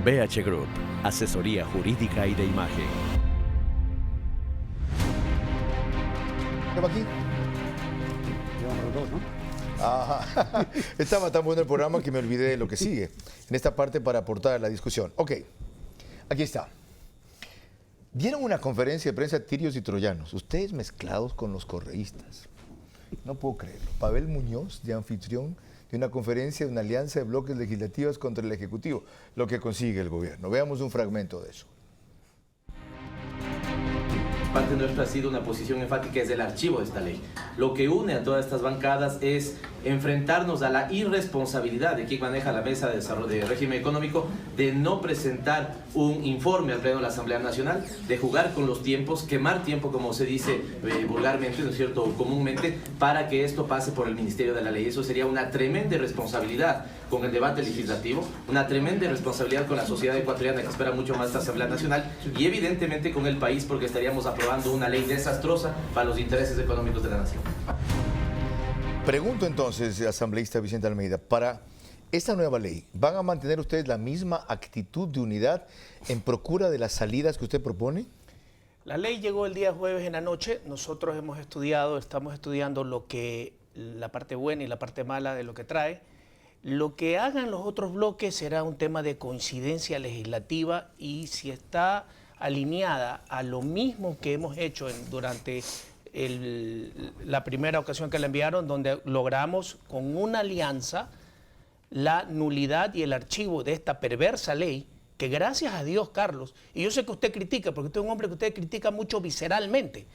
BH Group, asesoría jurídica y de imagen. ¿Estamos aquí? Llevamos los dos, ¿no? Ajá. Estaba tan bueno el programa que me olvidé de lo que sigue en esta parte para aportar a la discusión. Ok, aquí está. Dieron una conferencia de prensa tirios y troyanos, ustedes mezclados con los correístas. No puedo creerlo. Pavel Muñoz, de anfitrión de una conferencia de una alianza de bloques legislativas contra el Ejecutivo, lo que consigue el gobierno. Veamos un fragmento de eso. Parte nuestra ha sido una posición enfática desde el archivo de esta ley. Lo que une a todas estas bancadas es enfrentarnos a la irresponsabilidad de quien maneja la mesa de desarrollo de régimen económico de no presentar un informe al pleno de la Asamblea Nacional, de jugar con los tiempos, quemar tiempo, como se dice vulgarmente, ¿no es cierto?, comúnmente, para que esto pase por el Ministerio de la Ley. Eso sería una tremenda irresponsabilidad con el debate legislativo, una tremenda irresponsabilidad con la sociedad ecuatoriana que espera mucho más de esta Asamblea Nacional y evidentemente con el país, porque estaríamos aprobando una ley desastrosa para los intereses económicos de la nación. Pregunto entonces, asambleísta Vicente Almeida, para esta nueva ley, ¿van a mantener ustedes la misma actitud de unidad en procura de las salidas que usted propone? La ley llegó el día jueves en la noche. Nosotros estamos estudiando la parte buena y la parte mala de lo que trae. Lo que hagan los otros bloques será un tema de coincidencia legislativa y si está alineada a lo mismo que hemos hecho durante la primera ocasión que la enviaron, donde logramos con una alianza la nulidad y el archivo de esta perversa ley, que gracias a Dios, Carlos, y yo sé que usted critica, porque usted es un hombre que usted critica mucho visceralmente,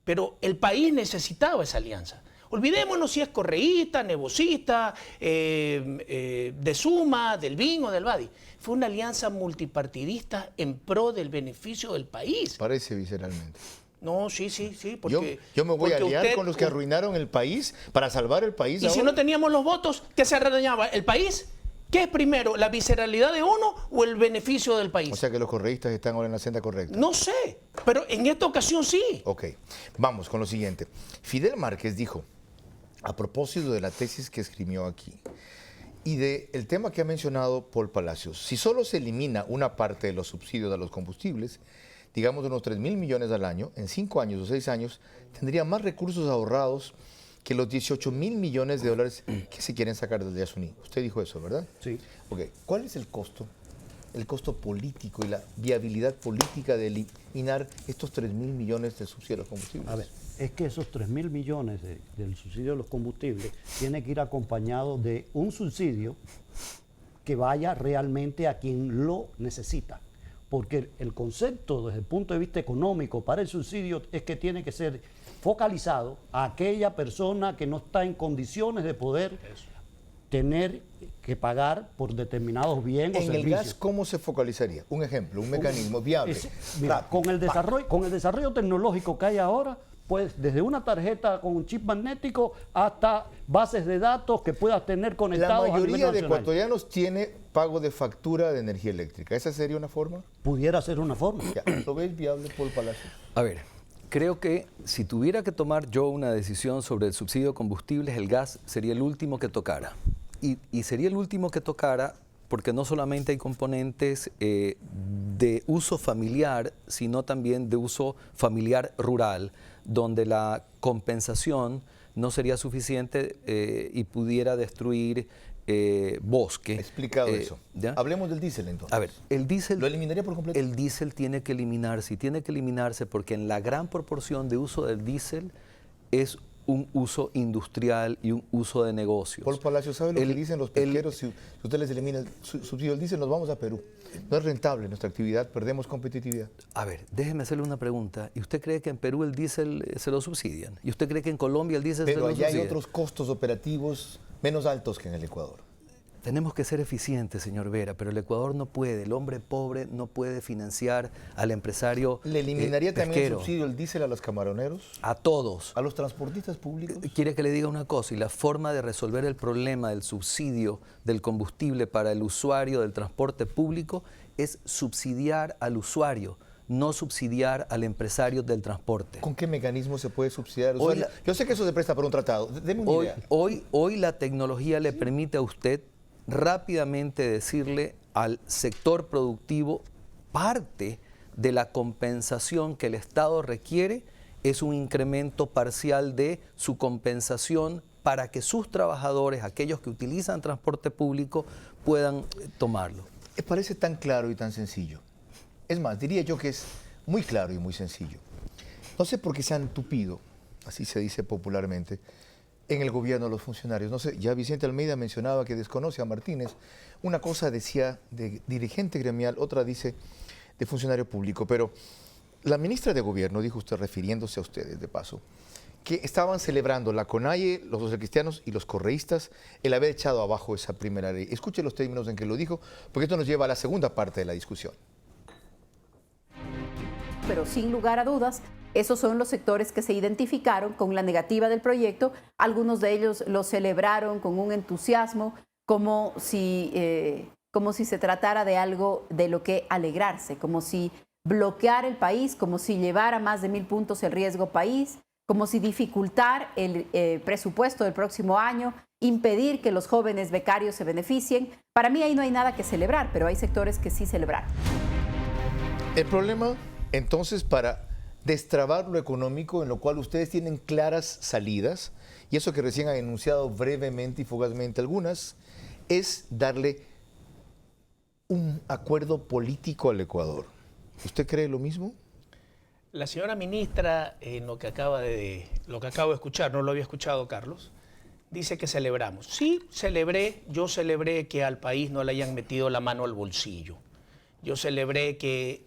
pero el país necesitaba esa alianza. Olvidémonos si es correísta, negocista, de Suma, del BIN o del BADI. Fue una alianza multipartidista en pro del beneficio del país. Parece visceralmente. No, sí, porque... Yo me voy a aliar con los que arruinaron el país para salvar el país. Y ahora. si no teníamos los votos, ¿qué se arruinaba? ¿El país? ¿Qué es primero, la visceralidad de uno o el beneficio del país? O sea que los correístas están ahora en la senda correcta. No sé, pero en esta ocasión sí. Ok, vamos con lo siguiente. Fidel Márquez dijo, a propósito de la tesis que escribió aquí y del tema que ha mencionado Paul Palacios, si solo se elimina una parte de los subsidios a los combustibles, digamos unos 3.000 millones al año, en 5 años o 6 años, tendría más recursos ahorrados que los 18.000 millones de dólares que se quieren sacar del Yasuní. Usted dijo eso, ¿verdad? Sí. Ok, ¿cuál es el costo? El costo político y la viabilidad política de eliminar estos 3.000 millones de subsidios a los combustibles. A ver, es que esos 3.000 millones del subsidio de los combustibles tiene que ir acompañado de un subsidio que vaya realmente a quien lo necesita. Porque el concepto desde el punto de vista económico para el subsidio es que tiene que ser focalizado a aquella persona que no está en condiciones de poder tener que pagar por determinados bienes o servicios. ¿En el gas cómo se focalizaría? Un ejemplo, un mecanismo viable. Mira, con el desarrollo tecnológico que hay ahora, pues desde una tarjeta con un chip magnético hasta bases de datos que puedas tener conectados. La mayoría de ecuatorianos tiene pago de factura de energía eléctrica. ¿Esa sería una forma? Pudiera ser una forma. Ya, ¿lo ves viable, Paul Palacios? A ver, creo que si tuviera que tomar yo una decisión sobre el subsidio de combustibles, el gas sería el último que tocara. Y sería el último que tocara porque no solamente hay componentes de uso familiar, sino también de uso familiar rural, donde la compensación no sería suficiente y pudiera destruir bosque. Explicado eso. ¿Ya? Hablemos del diésel entonces. A ver, el diésel... ¿Lo eliminaría por completo? El diésel tiene que eliminarse, y tiene que eliminarse porque en la gran proporción de uso del diésel es un uso industrial y un uso de negocios. Paul Palacios, ¿sabe lo que dicen los pesqueros? Si usted les elimina el subsidio del diésel, nos vamos a Perú. No es rentable nuestra actividad, perdemos competitividad. A ver, déjeme hacerle una pregunta. ¿Y usted cree que en Perú el diésel se lo subsidian? ¿Y usted cree que en Colombia el diésel se lo subsidian? Pero allá hay otros costos operativos menos altos que en el Ecuador. Tenemos que ser eficientes, señor Vera, pero el Ecuador no puede, el hombre pobre no puede financiar al empresario ¿Le eliminaría también el pesquero. subsidio del diésel a los camaroneros? A todos. ¿A los transportistas públicos? Quiere que le diga una cosa, y la forma de resolver el problema del subsidio del combustible para el usuario del transporte público es subsidiar al usuario, no subsidiar al empresario del transporte. ¿Con qué mecanismo se puede subsidiar al usuario? Yo sé que eso se presta para un tratado. Deme una idea. Hoy la tecnología le permite a usted rápidamente decirle al sector productivo, parte de la compensación que el Estado requiere es un incremento parcial de su compensación para que sus trabajadores, aquellos que utilizan transporte público, puedan tomarlo. Me parece tan claro y tan sencillo. Es más, diría yo que es muy claro y muy sencillo. No sé por qué se han tupido, así se dice popularmente, en el gobierno los funcionarios. No sé, ya Vicente Almeida mencionaba que desconoce a Martínez. Una cosa decía de dirigente gremial, otra dice de funcionario público. Pero la ministra de Gobierno, dijo usted, refiriéndose a ustedes de paso, que estaban celebrando la CONAIE, los socialcristianos y los correístas, el haber echado abajo esa primera ley. Escuche los términos en que lo dijo, porque esto nos lleva a la segunda parte de la discusión. Pero sin lugar a dudas, esos son los sectores que se identificaron con la negativa del proyecto. Algunos de ellos lo celebraron con un entusiasmo, como si se tratara de algo de lo que alegrarse, como si bloquear el país, como si llevar a más de 1000 puntos el riesgo país, como si dificultar el presupuesto del próximo año, impedir que los jóvenes becarios se beneficien. Para mí ahí no hay nada que celebrar, pero hay sectores que sí celebraron. El problema, entonces, para destrabar lo económico, en lo cual ustedes tienen claras salidas, y eso que recién han enunciado brevemente y fugazmente algunas, es darle un acuerdo político al Ecuador. ¿Usted cree lo mismo? La señora ministra, en lo que acabo de escuchar, no lo había escuchado, Carlos, dice que celebramos. Sí, yo celebré que al país no le hayan metido la mano al bolsillo. Yo celebré que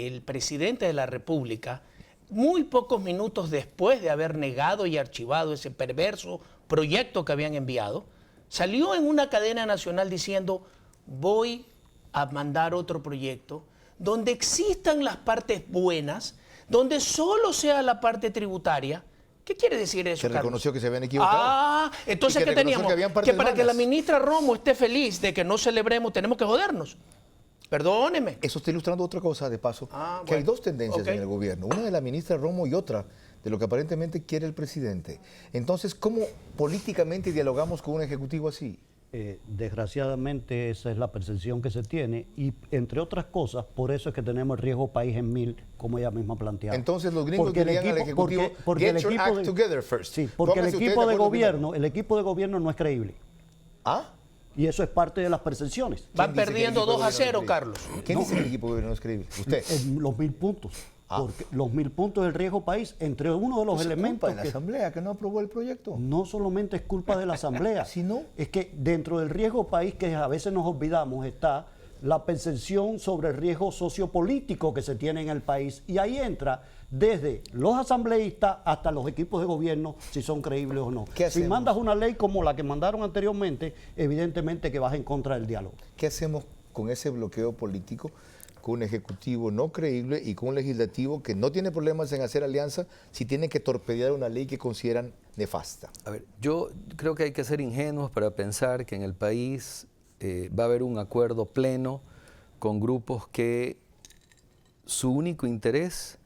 el presidente de la República, muy pocos minutos después de haber negado y archivado ese perverso proyecto que habían enviado, salió en una cadena nacional diciendo: voy a mandar otro proyecto donde existan las partes buenas, donde solo sea la parte tributaria. ¿Qué quiere decir eso, Se Carlos? reconoció que se habían equivocado. Ah, entonces, ¿qué teníamos? Que para que la ministra Romo esté feliz de que no celebremos, tenemos que jodernos. Perdóneme. Eso está ilustrando otra cosa, de paso, que hay dos tendencias en el gobierno. Una de la ministra Romo y otra de lo que aparentemente quiere el presidente. Entonces, ¿cómo políticamente dialogamos con un ejecutivo así? Desgraciadamente esa es la percepción que se tiene y, entre otras cosas, por eso es que tenemos el riesgo país en 1000, como ella misma planteaba. Entonces los gringos dirían al ejecutivo, porque get your act together first. Sí, porque el equipo de gobierno gobierno no es creíble. ¿Ah? Y eso es parte de las percepciones. Van perdiendo 2-0, Carlos. ¿Quién dice que el equipo de gobierno no es creíble? Usted. Los 1000 puntos. Porque los 1000 puntos del riesgo país, entre uno de los elementos. Es culpa de la Asamblea que no aprobó el proyecto. No solamente es culpa de la Asamblea, sino es que dentro del riesgo país, que a veces nos olvidamos, está la percepción sobre el riesgo sociopolítico que se tiene en el país. Y ahí entra desde los asambleístas hasta los equipos de gobierno, si son creíbles o no. Si mandas una ley como la que mandaron anteriormente, evidentemente que vas en contra del diálogo. ¿Qué hacemos con ese bloqueo político? Con un ejecutivo no creíble y con un legislativo que no tiene problemas en hacer alianza si tienen que torpedear una ley que consideran nefasta. A ver, yo creo que hay que ser ingenuos para pensar que en el país va a haber un acuerdo pleno con grupos que su único interés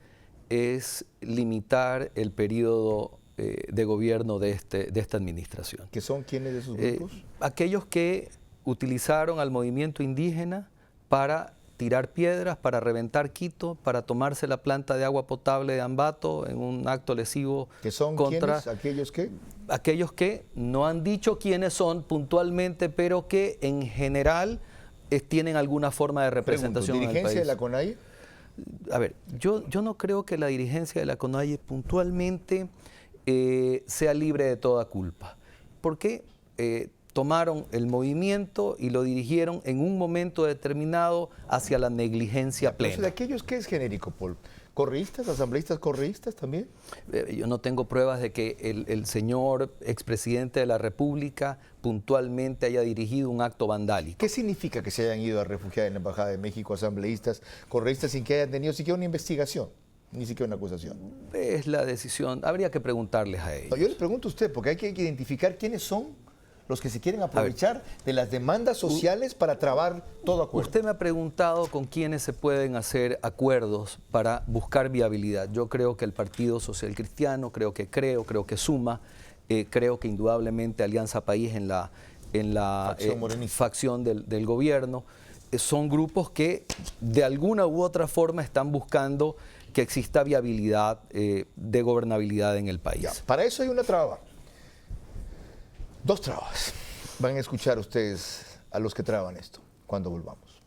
es limitar el periodo de gobierno de esta administración. ¿Qué son quiénes de esos grupos? Aquellos que utilizaron al movimiento indígena para tirar piedras, para reventar Quito, para tomarse la planta de agua potable de Ambato en un acto lesivo. ¿Qué son contra quiénes? ¿Aquellos qué? Aquellos que no han dicho quiénes son puntualmente, pero que en general tienen alguna forma de representación en el país. ¿Dirigencia de la CONAIE? A ver, yo no creo que la dirigencia de la CONAIE puntualmente sea libre de toda culpa. Porque tomaron el movimiento y lo dirigieron en un momento determinado hacia la negligencia plena. ¿De aquellos qué es genérico, Paul? ¿Correístas, asambleístas correístas también? Yo no tengo pruebas de que el señor expresidente de la República puntualmente haya dirigido un acto vandálico. ¿Qué significa que se hayan ido a refugiar en la Embajada de México asambleístas, correístas, sin que hayan tenido siquiera una investigación, ni siquiera una acusación? Es la decisión, habría que preguntarles a ellos. No, yo les pregunto a usted, porque hay que identificar quiénes son los que se quieren aprovechar de las demandas sociales para trabar todo acuerdo. Usted me ha preguntado con quiénes se pueden hacer acuerdos para buscar viabilidad. Yo creo que el Partido Social Cristiano, creo que Suma, creo que indudablemente Alianza País en la facción del gobierno. son grupos que de alguna u otra forma están buscando que exista viabilidad de gobernabilidad en el país. Ya, para eso hay una traba. Dos trabas. Van a escuchar ustedes a los que traban esto cuando volvamos.